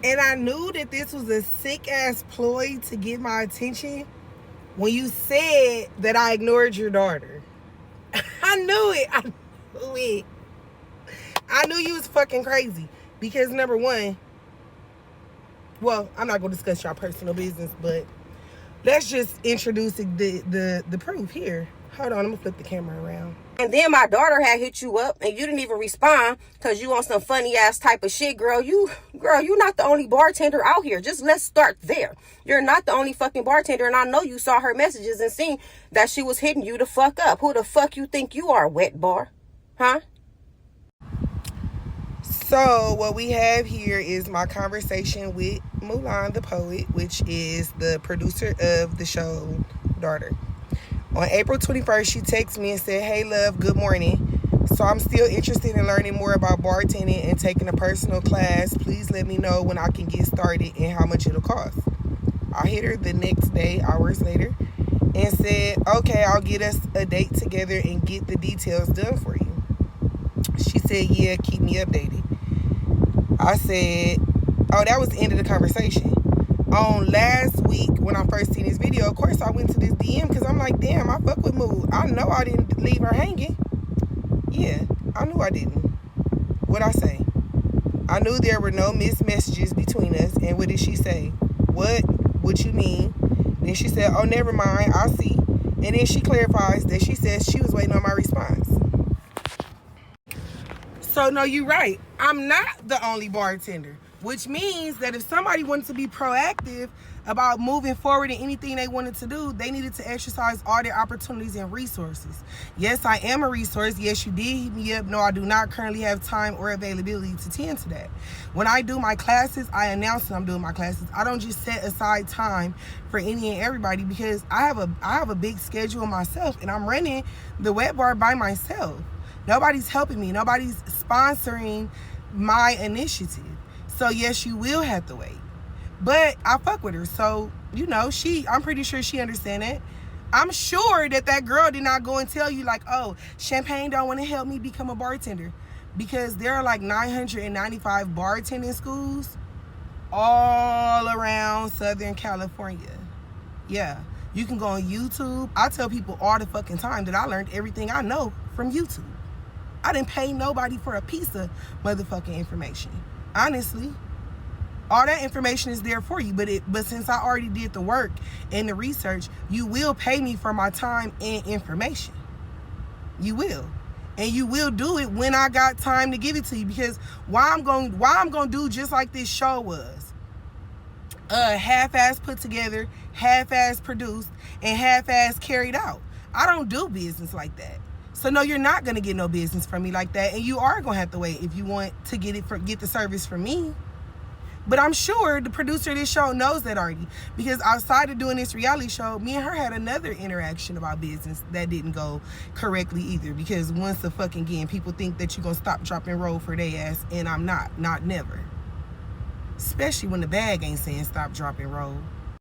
And I knew that this was a sick-ass ploy to get my attention when you said that I ignored your daughter. I knew it. I knew it. I knew you was fucking crazy. Because number one, well, I'm not going to discuss y'all personal business, but let's just introduce the proof here. Hold on, I'm going to flip the camera around. And then my daughter had hit you up and you didn't even respond because you on some funny ass type of shit, girl. You're not the only bartender out here. Just let's start there. You're not the only fucking bartender, and I know you saw her messages and seen that she was hitting you the fuck up. Who the fuck you think you are, wet bar? Huh? So what we have here is my conversation with Mulan the poet, which is the producer of the show Daughter. On April 21st, she texted me and said, "Hey, love, good morning. So I'm still interested in learning more about bartending and taking a personal class. Please let me know when I can get started and how much it'll cost." I hit her the next day, hours later, and said, "Okay, I'll get us a date together and get the details done for you." She said, "Yeah, keep me updated." I said, oh, that was the end of the conversation. On last week, when I first seen this video, of course I went to this DM because I'm like, damn, I fuck with Moo. I know I didn't leave her hanging. Yeah, I knew I didn't. What'd I say? I knew there were no missed messages between us. And what did she say? What you mean? Then she said, oh, never mind, I'll see. And then she clarifies that she says she was waiting on my response. So, no, you're right. I'm not the only bartender, which means that if somebody wanted to be proactive about moving forward in anything they wanted to do, they needed to exercise all their opportunities and resources. Yes, I am a resource. Yes, you did hit me up. No, I do not currently have time or availability to tend to that. When I do my classes, I announce that I'm doing my classes. I don't just set aside time for any and everybody because I have a big schedule myself, and I'm running the wet bar by myself. Nobody's helping me. Nobody's sponsoring my initiative. So yes, you will have to wait. But I fuck with her. So, you know, I'm pretty sure she understands that. I'm sure that girl did not go and tell you like, oh, Champagne don't want to help me become a bartender. Because there are like 995 bartending schools all around Southern California. Yeah. You can go on YouTube. I tell people all the fucking time that I learned everything I know from YouTube. I didn't pay nobody for a piece of motherfucking information. Honestly, all that information is there for you. But since I already did the work and the research, you will pay me for my time and information. You will. And you will do it when I got time to give it to you. Because why I'm gonna do just like this show was. Half-ass put together, half-ass produced, and half-ass carried out. I don't do business like that. So no, you're not gonna get no business from me like that, and you are gonna have to wait if you want to get the service from me. But I'm sure the producer of this show knows that already, because outside of doing this reality show, me and her had another interaction about business that didn't go correctly either. Because once again, people think that you're gonna stop, drop, and roll for their ass, and I'm not never. Especially when the bag ain't saying stop, drop, and roll.